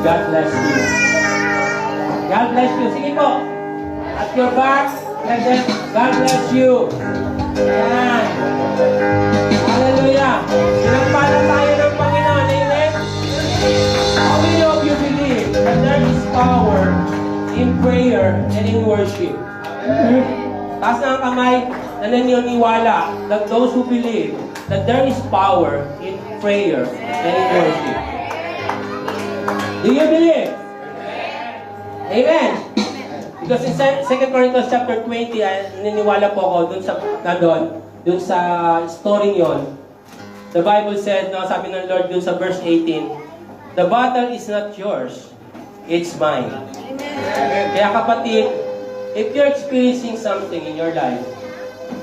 God bless you. God bless you. Sige po. At your back, and then God bless you. Ayan. Hallelujah. Sinampalan tayo ng Panginoon. Amen? How many of you believe that there is power in prayer and in worship? Taas na ang kamay na naniniwala that those who believe that there is power in prayer and in worship. Do you believe? Amen. Because in 2 Corinthians chapter 20, naniniwala po ako dun sa story yon. The Bible says, no, sabi ng Lord dun sa verse 18, the battle is not yours, it's mine. Kaya kapatid, if you're experiencing something in your life,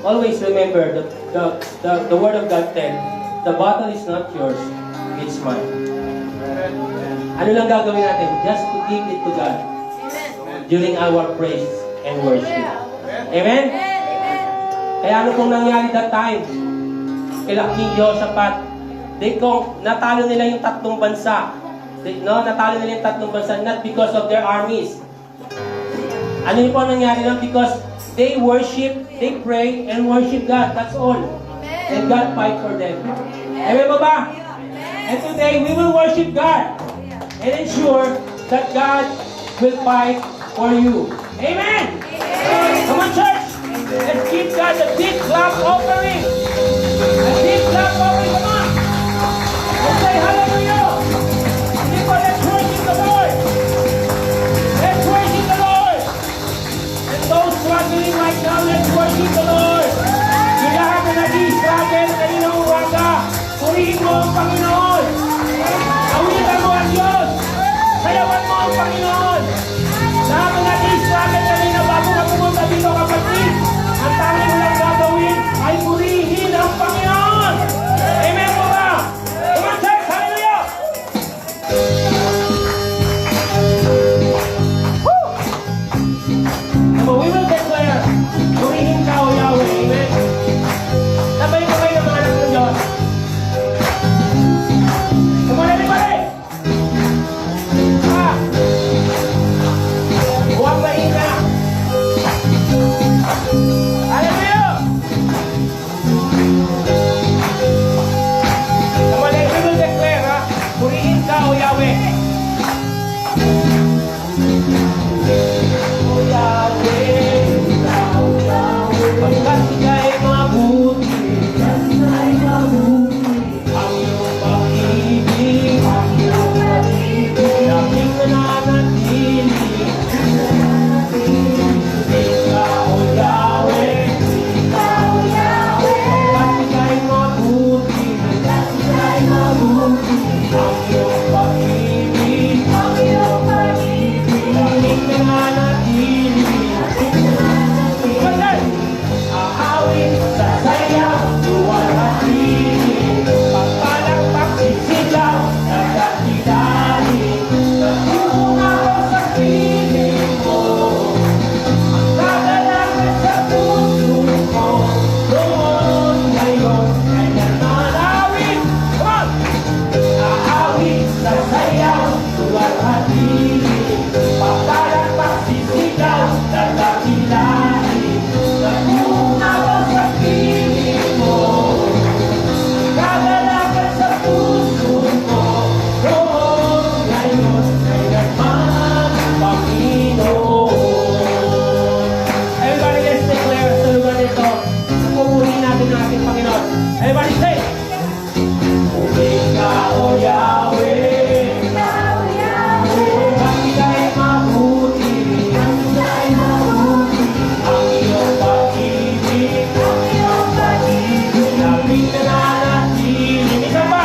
always remember the Word of God said, the battle is not yours, it's mine. Ano lang gagawin natin? Just to give it to God during our praise and worship. Amen? Kaya ano pong nangyari that time? Kila King Jehoshaphat, natalo nila yung tatlong bansa. Natalo nila yung tatlong bansa not because of their armies. Ano yung po nangyari lang? Because they worship, they pray, and worship God. That's all. And God fight for them. Amen ba ba? And today, we will worship God and ensure that God will fight for you. Amen! Come on, church! Let's give God a big clap offering. A big clap offering. Come on! Let's say hallelujah! People, let's worship the Lord! Let's worship the Lord! And those struggling right now, let's worship the Lord! Yung lahat na nag-i-struggle kaninang uwaga, purihin mo ang Panginoon! Awitan mo ang Diyos! Sayawan mo ang Panginoon! Lahat na nag-i-struggle kanina bago ka pumunta dito, kapatid, ang tanging mo lang gagawin ay purihin ang Panginoon! Amen po ba? Come on, church! Hallelujah! Woo! Now, we will declare, purihin ka o Yahweh. Amen? Sabay ko kayo ng mga anak ng Diyos. Come on, everybody! Huwag mahina! Hallelujah! Come on, we will declare, ha? Purihin ka o Yahweh. O Yahweh, pagkat ika'y mabuti, ang iyong pag-ibig, laging nananatili. Ikaw, O Yahweh, pagkat ika'y mabuti, ang iyong pag-ibig, laging nananatili. Ahawin sa sayaw, luwalhati, pagpalang pagsisigaw, nagdadidali, nagtunga ko sa piling mo, ang kagalakan sa puso ko, noon, ngayon, kanyang manawin. Come on! Ahawin sa sayaw, luwalhati, pagpalang pagsisigaw, nagdadidali, nagtunga ko sa piling mo, kagalakan sa puso ko, noon, ngayon, kailanman, Panginoon. Everybody, let's declare sa lugar nito, pupurihin natin ang ating Panginoon. Everybody say, purihin ka, O Yahweh, pagkat ika'y mabuti, ang iyong pag-ibig, laging nananatili. Isa pa!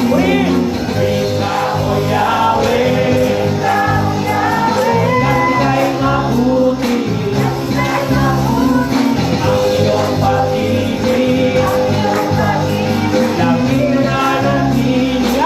Purihin! Purihin ka, O Yahweh, pagkat ika'y mabuti, ang iyong pag-ibig, laging nananatili.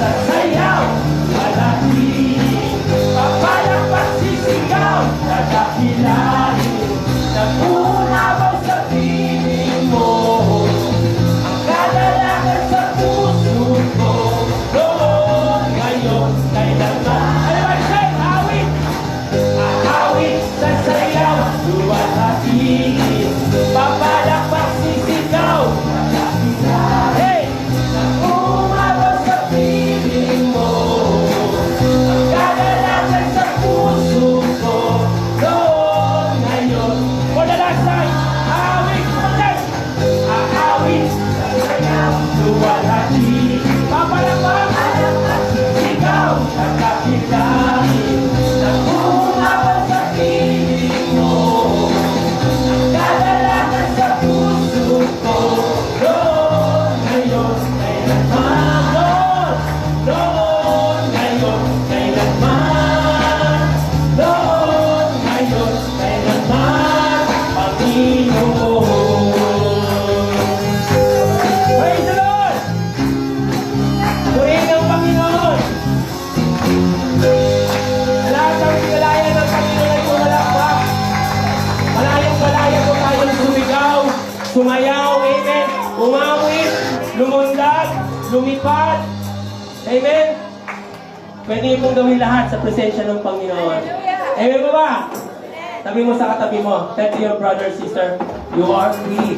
sasayaw, malahing, papalakpak sisigaw, dadakilahin, nag-uumabaw sa piling mo, ang kadalagan sa puso ko, noon, ngayon, kailanman. Ano ba siya? Awit! Ahawit, sasayaw, luwalhatiin, papalakpak sisigaw, hey! Nag-uumabaw sa piling mo, ang kadalagan sa puso ko, noon, ngayon. For the last time, ahawit, kumagay! Ahawit, sasayaw, luwalhatiin, papalakpak, sisigaw, nagkakilahin, nag-uumabaw sa piling mo, ang kadalagan sa puso ko, noon, ngayon, kailanman, noon, ngayon, kailanman, noon, ngayon, kailanman, Panginoon. Praise the Lord! Purihin ang Panginoon! Lahat ng pinalaya ng Panginoon ay pumalakpak. Malayang-malaya po tayong sumigaw, sumayaw, amen. Umawit, lumundag, lumipad. Amen. Pwede niyo pong gawin lahat sa presensya ng Panginoon. Amen ba ba? Tabi mo sa katabi mo. Tell to your brother, sister, you are free.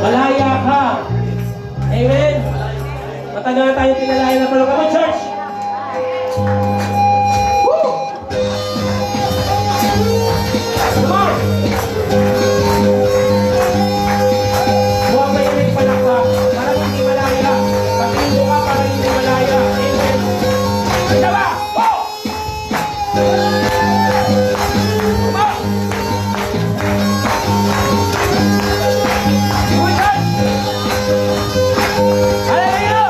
Malaya ka. Amen. Matagal na tayo pinalaya ng Panginoon. Come on, church! Woo! Come on! Huwag kayo may palakpak. Parang hindi malaya. Pag-indo ka, parang hindi malaya. Amen. Isa ba? Oh! Come on! Do it, guys! Hallelujah!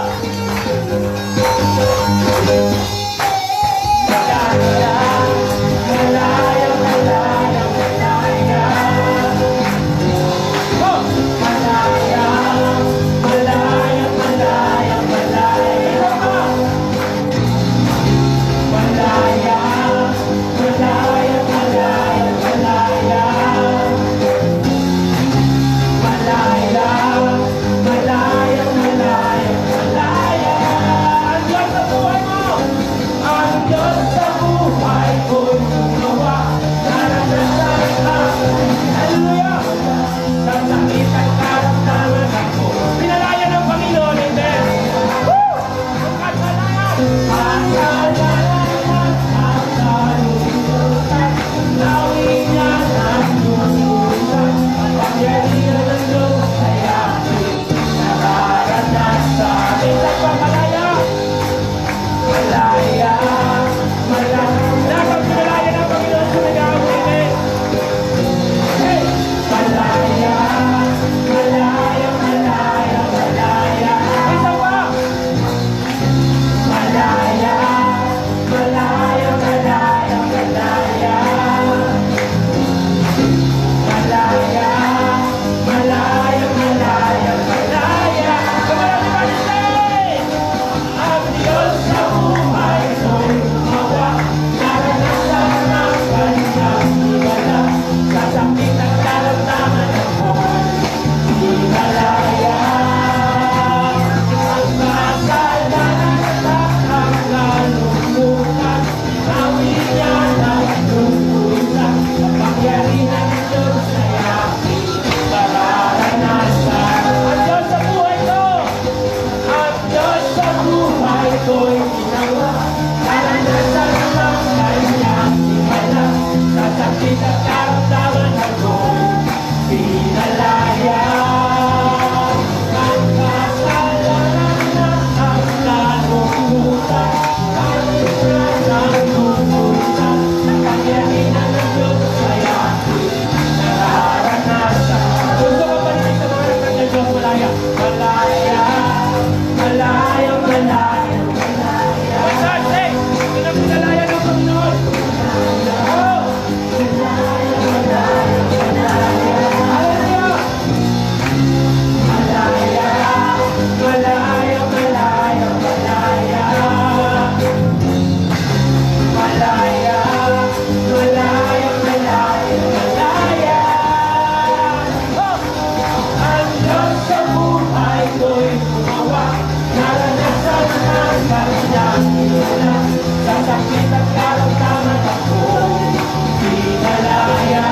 sakit at karamdaman ako'y di malaya.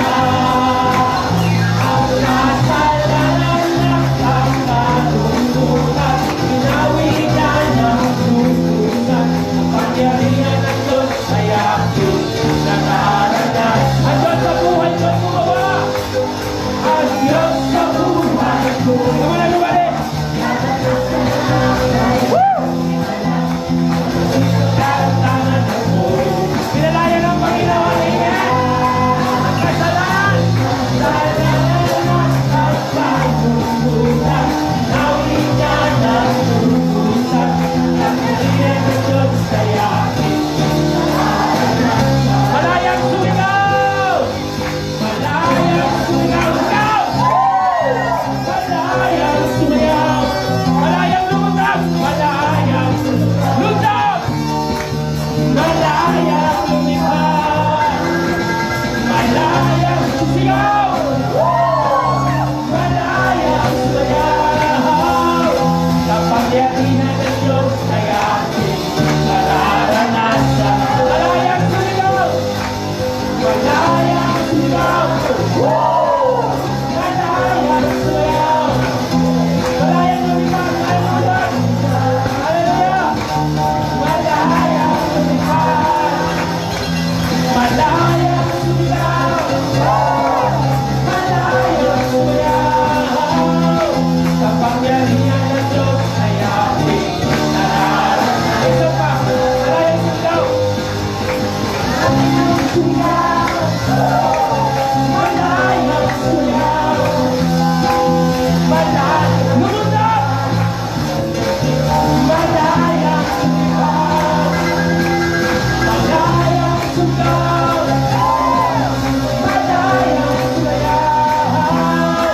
Ang nasa lalanap ang katungkulan, pinawigan ng tungkulan, ang pangyarihan ng Diyos ay aking nakaranas. Ang Diyos sa buhay ko gumawa, ang Diyos sa buhay ko. Naman ang lumalit! Karamdaman ako'y pinalaya ng Panginoon. Amen! Ang kasalan dahil nalalanap ang katungkulan, pinawigan ng tungkulan, ang pangyarihan ng Diyos ay aking nakaranas. Malayang sumigaw! Malayang sumigaw! Malayang sumayaw! Malayang lumutang! Malayang lutang! Malayang lumipad! Malayang susigaw! Malayang sumayaw! Kapangyarihan ng Diyos ay ating nararanasan. Malayang sumigaw! Malayang sumigaw! Malayang sumayaw! Malayang lumipad! Malayang lumipad! Hallelujah! Malayang lumipad! Malayang sumigaw! Malayang sumayaw! Kapangyarihan ng Diyos ay ating nararanasan. Ito pa! Malayang sumigaw! Malayang sumigaw! Malayang sumigaw! Malayang lumutang! Malayang lumipad! Malayang sumigaw! Malayang sumayaw!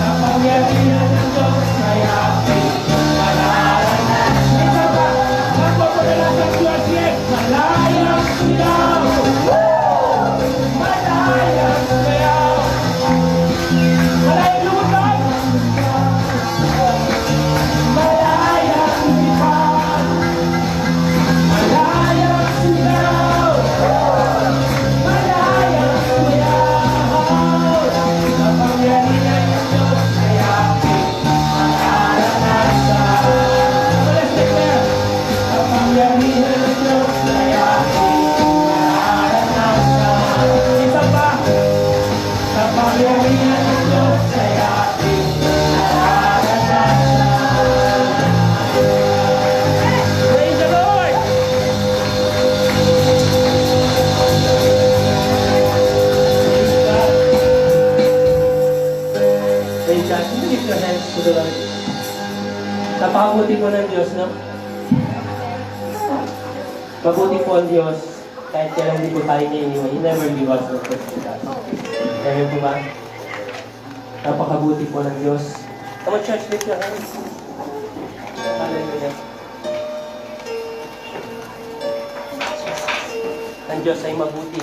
Kapangyarihan ng Diyos ay ating nararanasan. Isa pa! Magpapadala sa Diyos, yes! Malayang sumigaw! Malayang sumayaw! Malayang lumutang! Malayang lumipad! Malayang sumigaw! Malayang sumayaw! Kapangyarihan ng Diyos ay aking nararanasan. Let's declare! Kapangyarihan ng Diyos ay aking nararanasan. Isa pa! Kapangyarihan ng Diyos ay aking nararanasan. Praise the Lord! Praise God! Praise God! Can you lift your hands to the Lord? Napakabuti po ng Diyos, no? Mabuti po ang Diyos. Kahit kailan hindi po tayo niya iniwan. He never leave us or forsake us. Amen po ba? Napakabuti po ng Diyos. Come on, church, lift your hands. Hallelujah. Ang Diyos ay mabuti.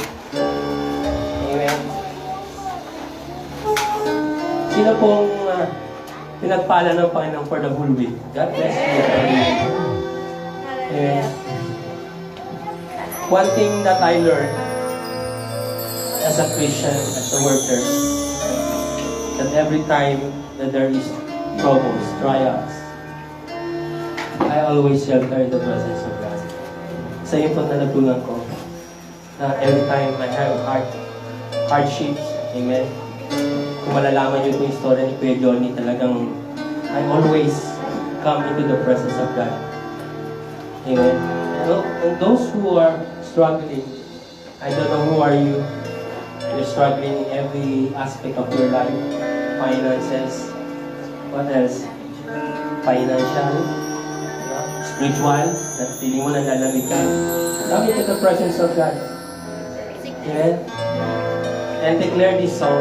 Amen. Sino pong pinagpala ng Panginoon for the whole week? God bless you. Amen. One thing that I learned as a Christian, as a worker, that every time that there is troubles, trials, I always shelter in the presence of God. Sa iyo po na natulang ko, na every time I have hardships, amen. Kung malalaman niyo itong story ni Kuya Johnny, talagang I always come into the presence of God. Amen. And those who are struggling, I don't know who are you. You're struggling in every aspect of your life. Finances. What else? Financial. Spiritual. That feeling mo nalalamig ka. Come into the presence of God. Amen. And declare this song.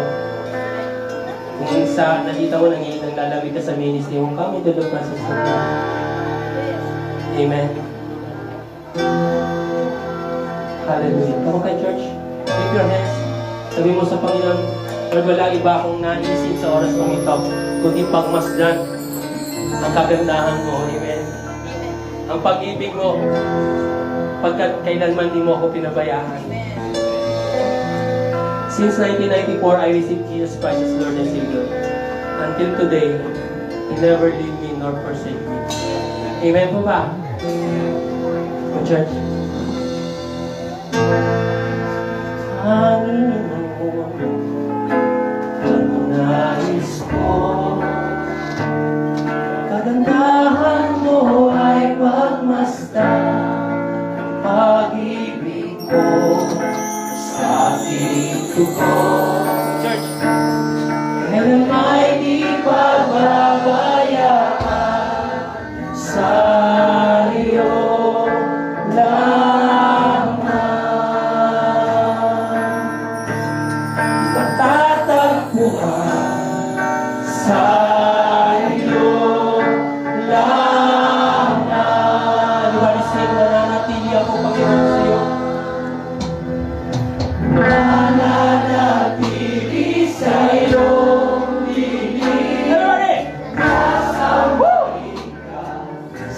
Kung sa nakita mo nanglalamig ka sa ministry mo, come into the presence of God. Amen. Hallelujah. Come on, church. Lift your hands. Sabi mo sa Panginoon, Lord, wala iba akong naisip sa oras kong ito, kundi pagmasdan ang kagandahan mo. Amen. Ang pag-ibig mo, sapagkat kailanman di mo ako pinabayaan. Since 1994, I received Jesus Christ as Lord and Savior. Until today, He never leave me nor forsake me. Amen po ba? O church? Panginoon, ang nais ko, kagandahan mo ay pagmasdan, pag-ibig ko sa aking tubo. Church, kailan ay di pababayaan sa iyo lamang. Matatagpuan sa iyo lamang. Iwarisip na nanatili ako, Panginoon, sa iyo. Mananatili sa iyo, lilig.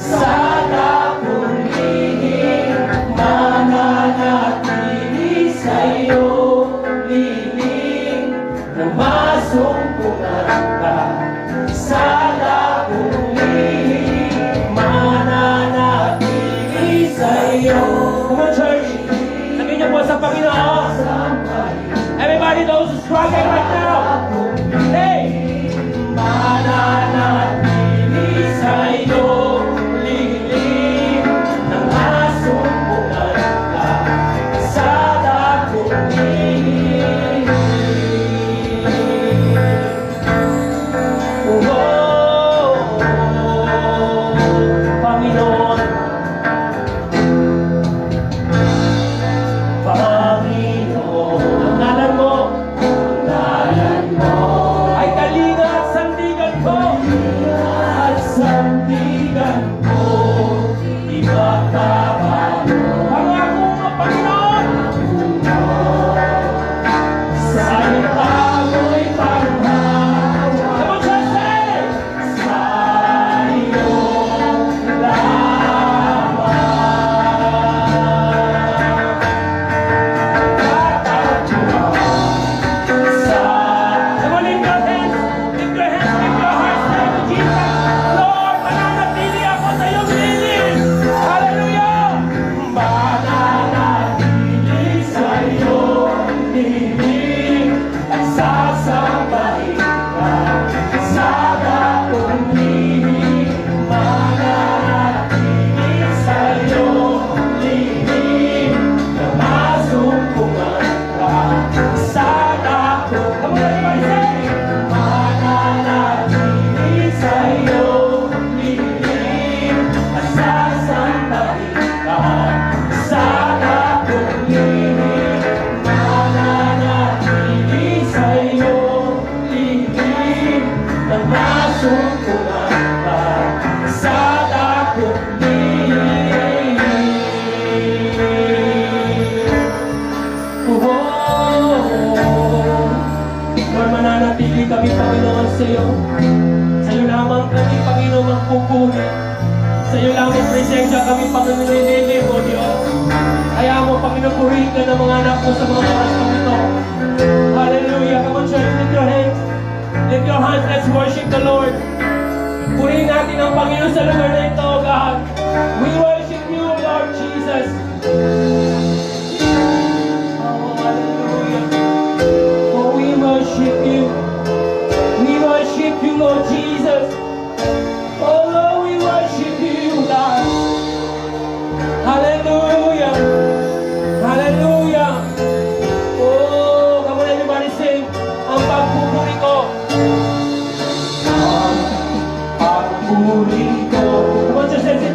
Sa dakong lihim, mananatili sa iyo, lilig. Nang masumpungan ka sa dakong lihim, mananatili sa iyo. Come on, church! Sabihin niyo po sa Panginoon. Everybody those who's struggling right now. Hey! Mananatili sa iyo, lilim, nang masumpungan ka sa dakong lihim. Oh, Panginoon, Panginoon, ang ngalan mo ay kalinga at sandigan ko. At sandigan ko, di magkakalo. Pangako mo, Panginoon, sa iyong amoy panghawa. Come on, church, say! Sa iyong lamang. Come on, lift your hands, lift your hands, lift your hearts, say to Jesus, Lord, mananatili ako sa iyong lilim. Hallelujah! Mananatili sa iyong lilim at sasambahin ka sa dakong lihim. Mananatili sa iyong lilim na masumpungan ka sa dakong. Come on, everybody say! Mananatili sa iyong lilim at sasambahin ka sa dakong lihim. Mananatili sa iyong lilim na masumpungan ka sa dakong lihim. Lord, mananatili kami, Panginoon, sa iyo. Sa iyo lamang kami, Panginoon, magpupuri. Sa iyo lamang presensya kami, Panginoon, nililib, O Diyos. Kaya mo, Panginoon, purihin ka ng mga anak mo sa mga oras kami ito. Hallelujah. Come on, church, lift your hands. Lift your hands, let's worship the Lord. Purihin natin ang Panginoon sa lugar na ito, God. We worship you, Lord Jesus. Oh, hallelujah. Oh, we worship you. We worship you, Lord Jesus. Oh, Lord, we worship you, God. Hallelujah. Hallelujah. Oh, come on, everybody sing. Ang pagpupuri ko. Ang pagpupuri ko. Come on, just say it,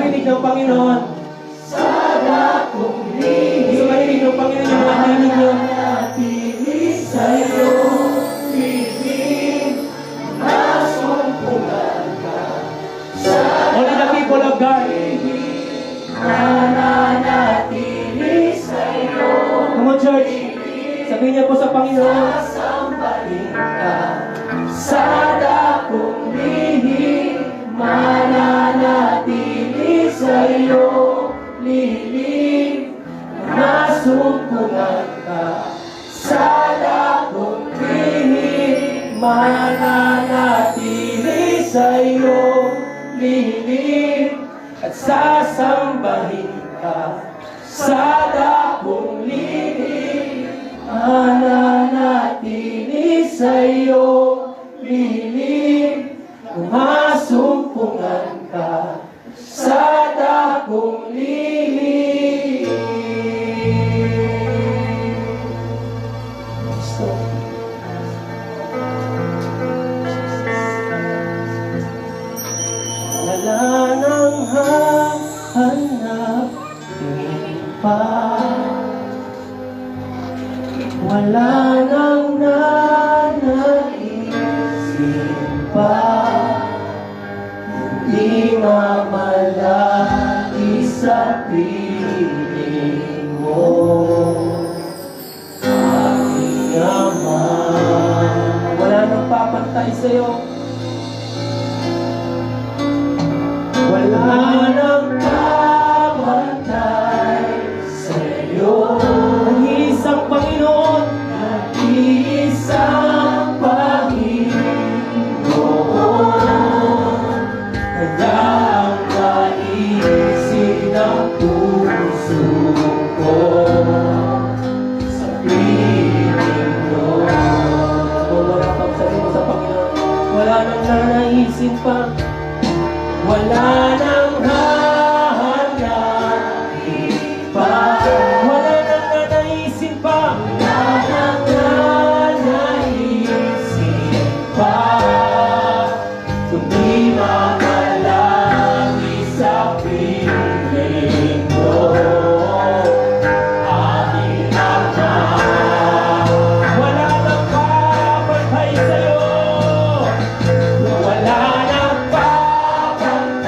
marinig ng Panginoon. Gusto marinig ng Panginoon yung mga hingin nyo. Only the people of God. Come on, church. Sabihin niya po sa Panginoon. Sa dakong lihim, mananatili sa'yo, lilim, masumpungan ka. Sa dakong lihim, mananatili sa'yo, lilim, at sasambahin ka. Sa dakong lihim, mananatili sa'yo, lilim, masumpungan ka. Sa dakong lihim. Gusto. Wala nang hahanap pa. Wala nang nanaisip pa. Di mamalaki sa piling mo, aking Ama. Wala nang papantay sa'yo. Wala nang papantay sa'yo. Nag-iisang Panginoon. Nag-iisang Panginoon. Kaya ang naisip ng puso ko sa piling mo. Bumarapag sabi mo sa Panginoon. Wala nang nanaisin pa. Wala nang hahanapin pa. Wala nang nanaisin pa. Wala nang nanaisip pa. Kundi mamalaki sa piling mo, aking Ama. Wala nang papantay sa'yo. Wala nang papantay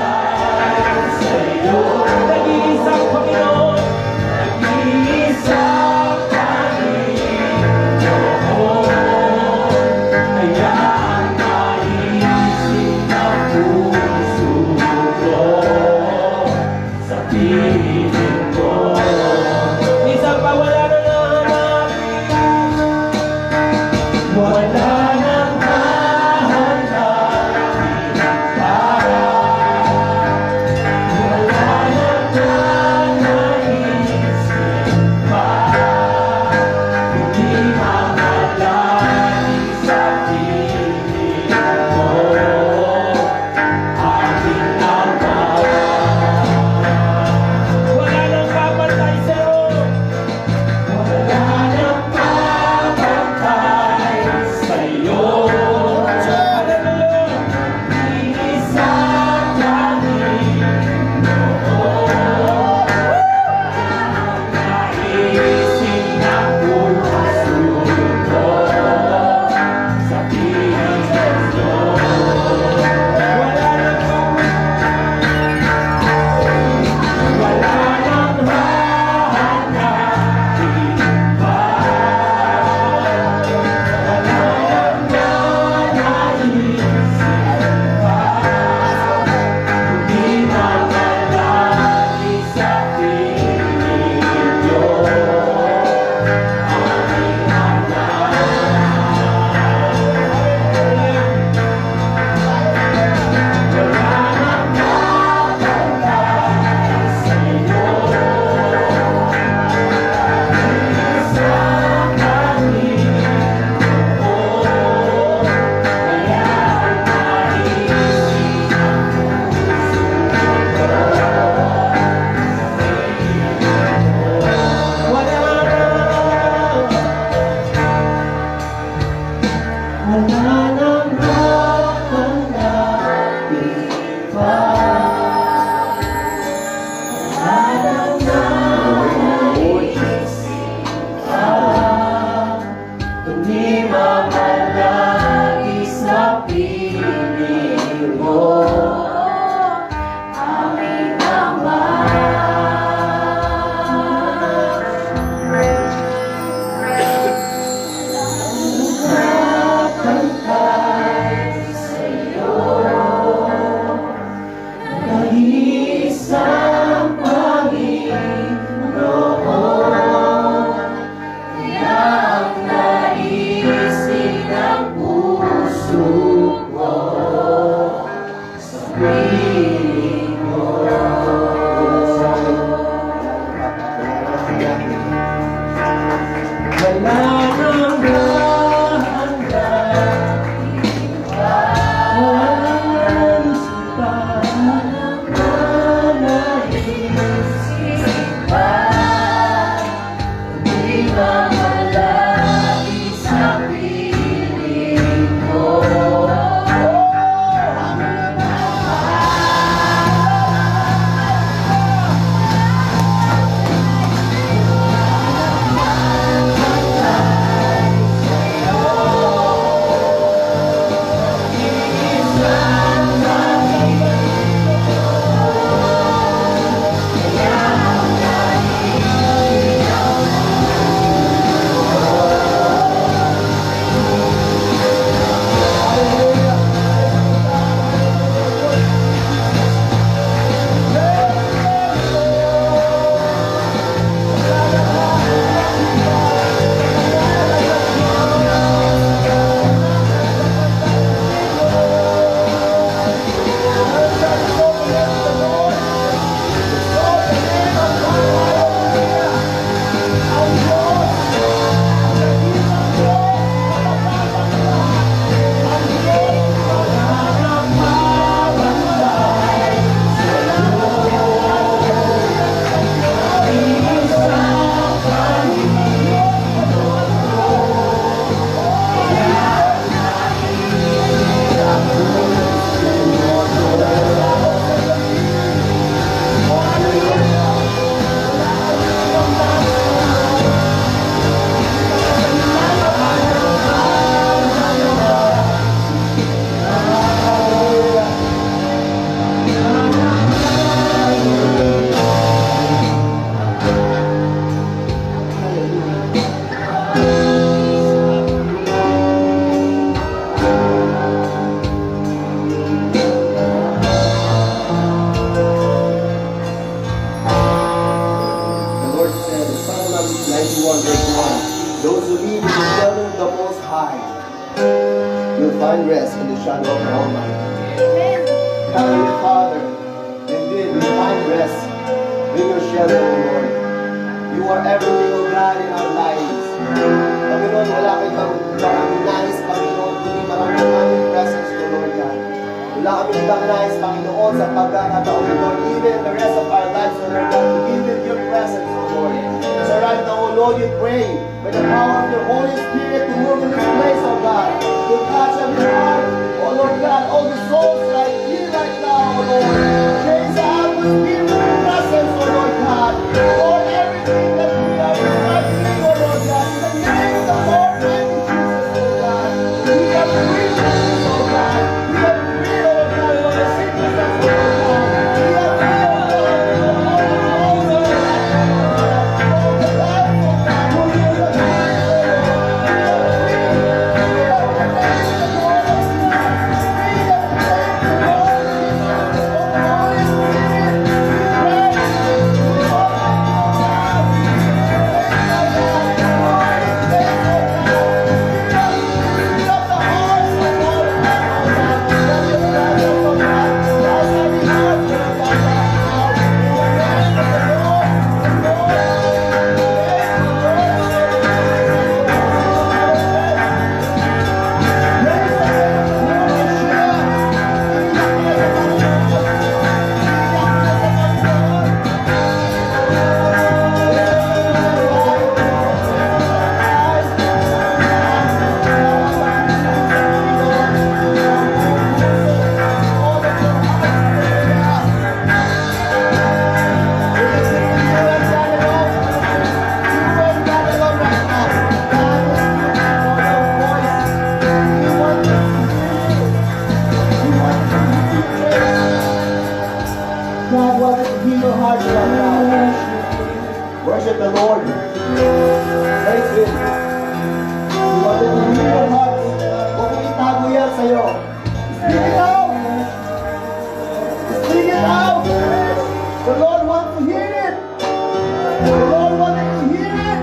find rest in the shadow of the Almighty. Heavenly Father, indeed we find rest in your shelter, O Lord. You are everything, O God, in our lives. Panginoon, wala kayong nais, Panginoon, kundi maraming aming presence, O Lord God. Wala kami ibang nais, Panginoon, sa pagkakataon, O Lord, even the rest of our lives, O Lord God, to give in your presence, O Lord. So right now, O Lord, we pray by the power of your Holy Spirit to move in this place, O God, to touch every heart, O Lord God, all the souls right here, right now, O Lord. Change the atmosphere with your presence, O Lord God. Lord, everything that we are expecting, O Lord God, in the name of the Lord, mighty Jesus, O God. We are free from this, O God. We are free, O Lord God, from the sicknesses, O Lord God. We are free, O God, from all the wrongs, O Lord God. All the lies, O God, who you have given, O Lord. We are free. We are in the name of the Lord, O God. Freedom, thank you, Lord Jesus. O Holy Spirit, we pray. We open, O God. God wants to heal your heart right now. Worship the Lord. Praise Him. He wanted to heal your heart. Huwag mong itago yan sa'yo. Speak it out. Speak it out. The Lord wants to hear it. The Lord wanted to hear it.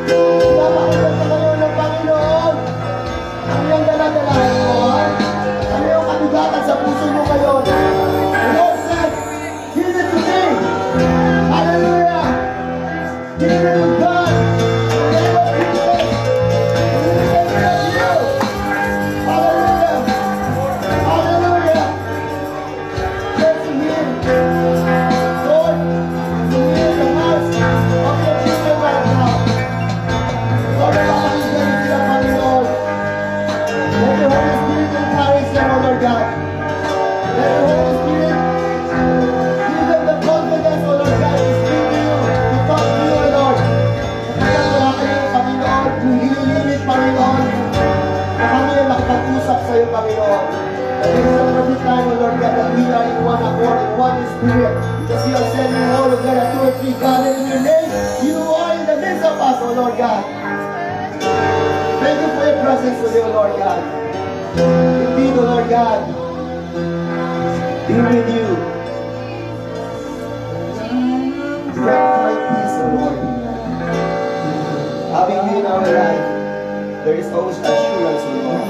Pinapakita sa kayo ng Panginoon. Ano yung daladalahan mo? Ano yung kabigatan sa puso mo ngayon? The Lord said, give it to me. Hallelujah. Give it to God. In the name of Jesus. And He will take care of you. Hallelujah. Hallelujah. Praise to Him. Lord, heal the hearts of your children right now. Lord, napakinggan sila, Panginoon. Let your Holy Spirit encourage them, O Lord God. Let your Holy Spirit give them the confidence, O Lord God, to speak to you, to talk to you, O Lord. Sapagkat wala kayong, Panginoon, kung hinilimit, Panginoon, na kami ay makipag-usap sa iyo, Panginoon. And it is a perfect time, O Lord God, that we are in one accord, in one spirit. Because you are sending, O Lord God, that 2 or 3 gathered in your name. You are in the midst of us, O Lord God. Thank you for your presence today, O Lord God. Indeed, O Lord God, be with you. To have find peace, O Lord. Having you in our life, there is always assurance, O Lord.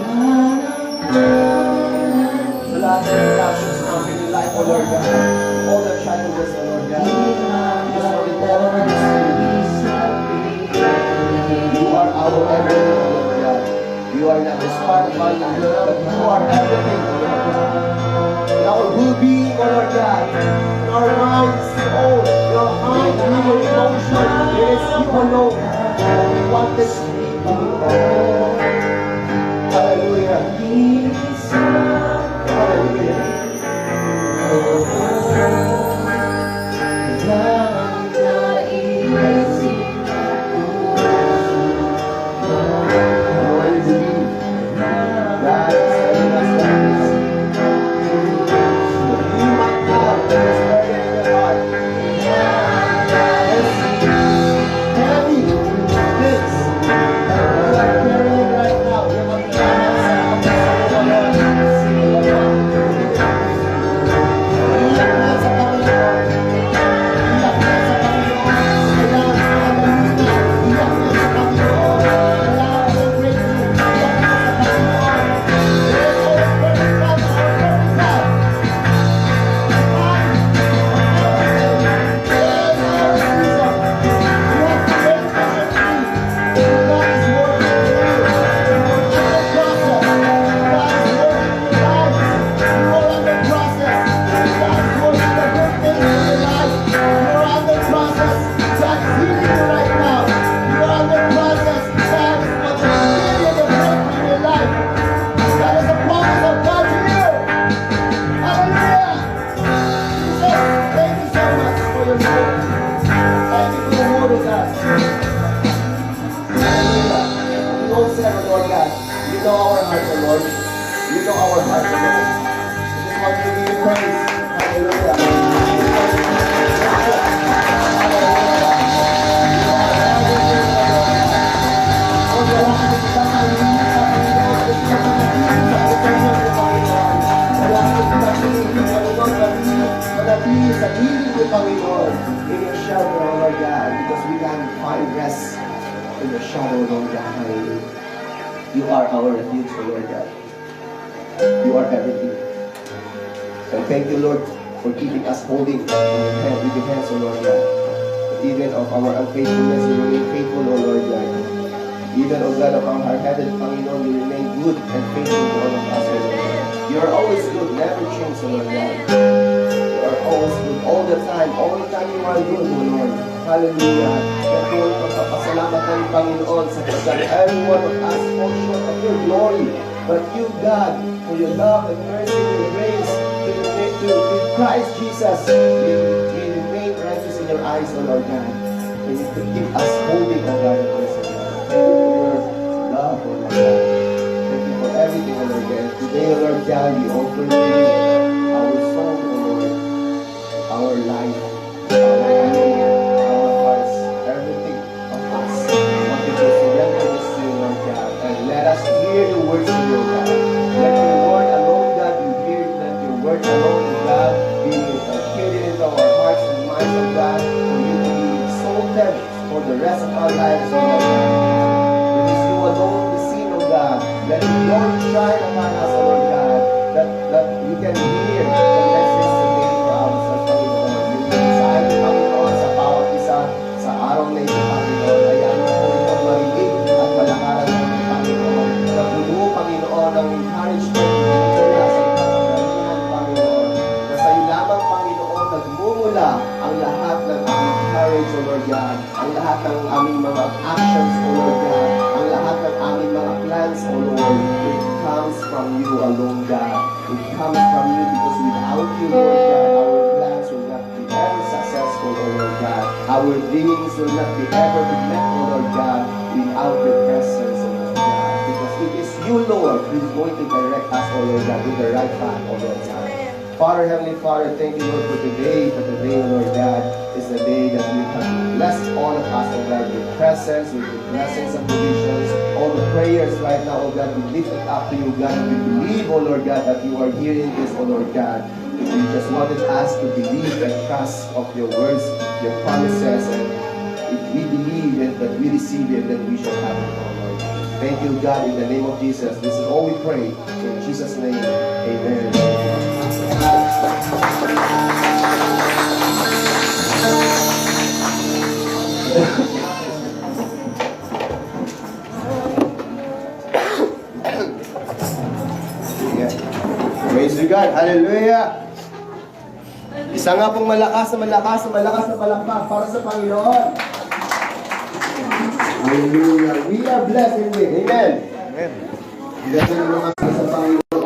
The last interactions namin in life, O Lord God. All the challenges, O Lord God. Because for it all of us, you are our everything, O Lord God. You are not just part of our life, but you are everything, O Lord God. In our well-being, O Lord God. In our minds, soul, your mind, and your emotion. It is you alone that we want this to be, Panginoon. Hallelujah. Hallelujah. God is telling us that you might know what is burning in your heart. Heavy things that you are carrying right Holy Spirit. Thank you for the word of God. Hallelujah. We all said, O Lord God, you know our hearts, O Lord. You know our hearts, O Lord. We just want to give you praise. Hallelujah. Manatili sa piling ko, Panginoon, in your shadow, O Lord God, because we can find rest in your shadow, Lord God. Hallelujah. You are our refuge, O Lord God. You are everything. And thank you, Lord, for keeping us holding with your hands, O Lord God. Even of our unfaithfulness, you remain faithful, O Lord God. Even, O God, of our hard-headed, Panginoon, you remain good and faithful to all of us, O Lord God. You are always good, never change, O Lord God. You are always good, all the time you are good, O Lord. Hallelujah. Kaya po, pagpapasalamat ng Panginoon sa kasal. Every one of us fall short of your glory. But you, God, for your love and mercy and your grace, to Christ Jesus, we remain righteous in your eyes, O Lord God. And you keep us holding, O God, and mercy, O God. Thank you for your love, O Lord God. Thank you for everything, O Lord God. Today, O Lord God, we offer to you our soul, O Lord, our life, our hearts, everything of us. Want to surrender this to you, Lord God, and let us hear your words of your God. Let your word alone, God, be heard. Let your word alone, God, be hidden into our hearts and minds, of God, for you to be exalted for the rest of our lives, O Lord God. Because you alone the seen, O God. Let your glory shine upon us, O Lord God, that we can hear the message today for ourselves, Panginoon. Yung sa akin, Panginoon, sa bawat isa, sa araw na ito, Panginoon, ay ang Panginoon marinig at malakaran ng Panginoon. Napuno, Panginoon, ng encouragement mula sa ikakagalingan, Panginoon. Na sa iyo lamang, Panginoon, nagmumula ang lahat ng aming courage, O Lord God, ang lahat ng aming mga actions, O Lord God, ang lahat ng aming mga plans, O Lord. It comes from you alone, God. It comes from you because without you, Lord God, our plans will not be ever successful, O Lord God. Our dreams will not be ever be met, O Lord God, without your presence, O Lord God. Because it is you, Lord, who is going to direct us, O Lord God, to the right path, O Lord God. Father, Heavenly Father, thank you, Lord, for today, O Lord God, is the day that you have blessed all of us, O God, with presence, with the blessings and provisions, all the prayers right now, O God, we lift it up to you, God, and we believe, O Lord God, that you are hearing this, O Lord God. We just wanted us to believe and trust of your words, your promises, and if we believe it, that we receive it, then we shall have it, O Lord. Thank you, God, in the name of Jesus. This is all we pray. In Jesus' name, amen. Praise to God. Hallelujah. Isa nga pong malakas na palakpak para sa Panginoon. Hallelujah. We are blessed in it. Amen. Amen. Blessed naman sa Panginoon.